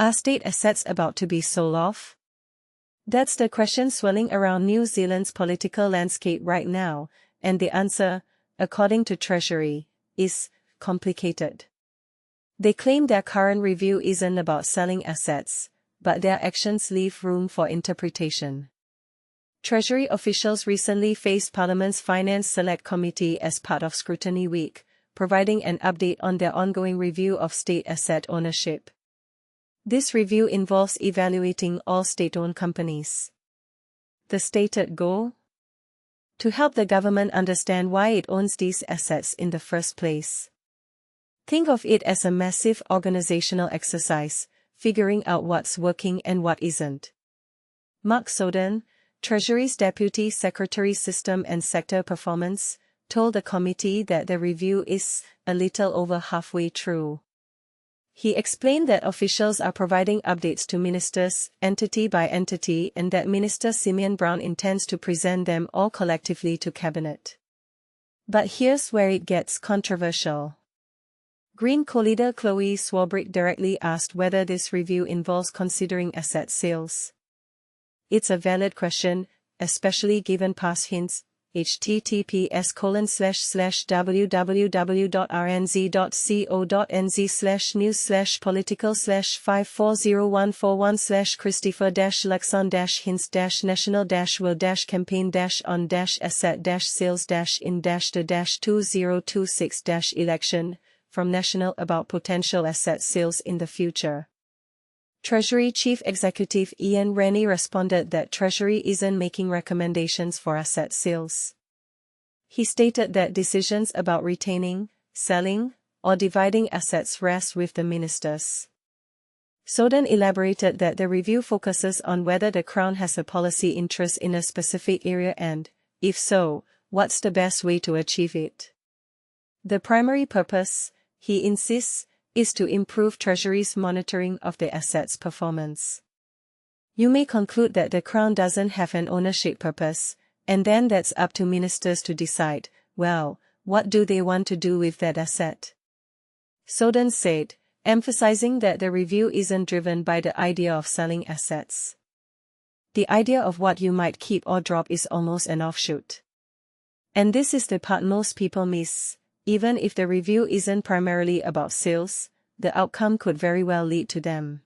Are state assets about to be sold off? That's the question swirling around New Zealand's political landscape right now, and the answer, according to Treasury, is complicated. They claim their current review isn't about selling assets, but their actions leave room for interpretation. Treasury officials recently faced Parliament's Finance Select Committee as part of Scrutiny Week, providing an update on their ongoing review of state asset ownership. This review involves evaluating all state-owned companies. The stated goal? To help the government understand why it owns these assets in the first place. Think of it as a massive organizational exercise, figuring out what's working and what isn't. Mark Soden, Treasury's Deputy Secretary System and Sector Performance, told the committee that the review is a little over halfway through. He explained that officials are providing updates to ministers, entity by entity, and that Minister Simeon Brown intends to present them all collectively to Cabinet. But here's where it gets controversial. Green co-leader Chloe Swarbrick directly asked whether this review involves considering asset sales. It's a valid question, especially given past hints. https://www.rnz.co.nz/news/political/54014/christopher-luxon-hints-national-will-campaign-on-asset-sales-in-the from National about potential asset sales in the future. Treasury Chief Executive Ian Rennie responded that Treasury isn't making recommendations for asset sales. He stated that decisions about retaining, selling, or dividing assets rest with the ministers. Soden elaborated that the review focuses on whether the Crown has a policy interest in a specific area and, if so, what's the best way to achieve it. The primary purpose, he insists, is to improve Treasury's monitoring of the assets' performance. You may conclude that the Crown doesn't have an ownership purpose, and then that's up to ministers to decide, well, what do they want to do with that asset? Soden said, emphasizing that the review isn't driven by the idea of selling assets. The idea of what you might keep or drop is almost an offshoot. And this is the part most people miss. Even if the review isn't primarily about sales, the outcome could very well lead to them.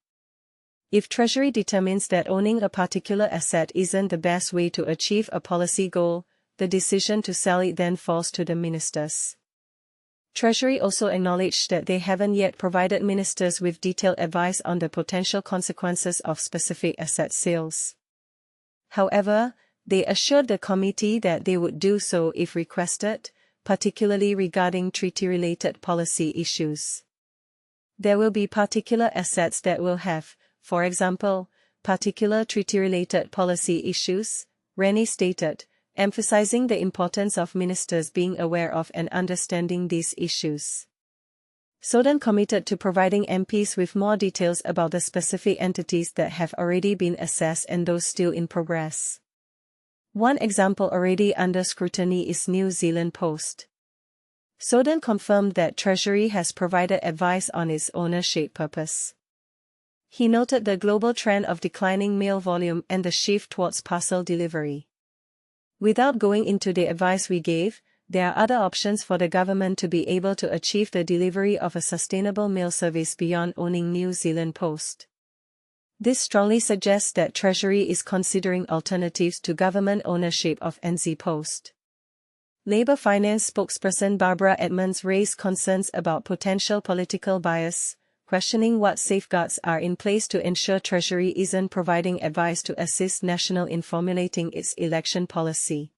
If Treasury determines that owning a particular asset isn't the best way to achieve a policy goal, the decision to sell it then falls to the ministers. Treasury also acknowledged that they haven't yet provided ministers with detailed advice on the potential consequences of specific asset sales. However, they assured the committee that they would do so if requested, particularly regarding treaty-related policy issues. There will be particular assets that will have, for example, particular treaty-related policy issues, Rennie stated, emphasizing the importance of ministers being aware of and understanding these issues. Soden committed to providing MPs with more details about the specific entities that have already been assessed and those still in progress. One example already under scrutiny is New Zealand Post. Soden confirmed that Treasury has provided advice on its ownership purpose. He noted the global trend of declining mail volume and the shift towards parcel delivery. Without going into the advice we gave, there are other options for the government to be able to achieve the delivery of a sustainable mail service beyond owning New Zealand Post. This strongly suggests that Treasury is considering alternatives to government ownership of NZ Post. Labour Finance spokesperson Barbara Edmonds raised concerns about potential political bias, questioning what safeguards are in place to ensure Treasury isn't providing advice to assist National in formulating its election policy.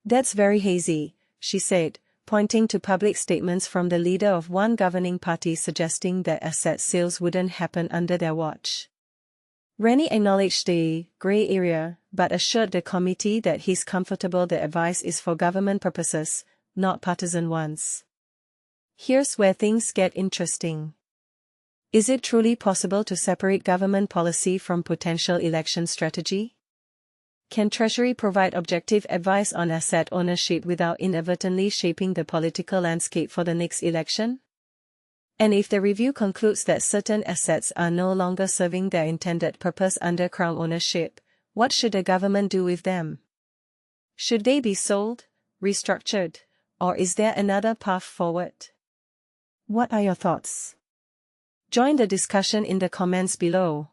That's very hazy, she said, pointing to public statements from the leader of one governing party suggesting that asset sales wouldn't happen under their watch. Rennie acknowledged the grey area, but assured the committee that he's comfortable the advice is for government purposes, not partisan ones. Here's where things get interesting. Is it truly possible to separate government policy from potential election strategy? Can Treasury provide objective advice on asset ownership without inadvertently shaping the political landscape for the next election? And if the review concludes that certain assets are no longer serving their intended purpose under Crown ownership, what should the government do with them? Should they be sold, restructured, or is there another path forward? What are your thoughts? Join the discussion in the comments below.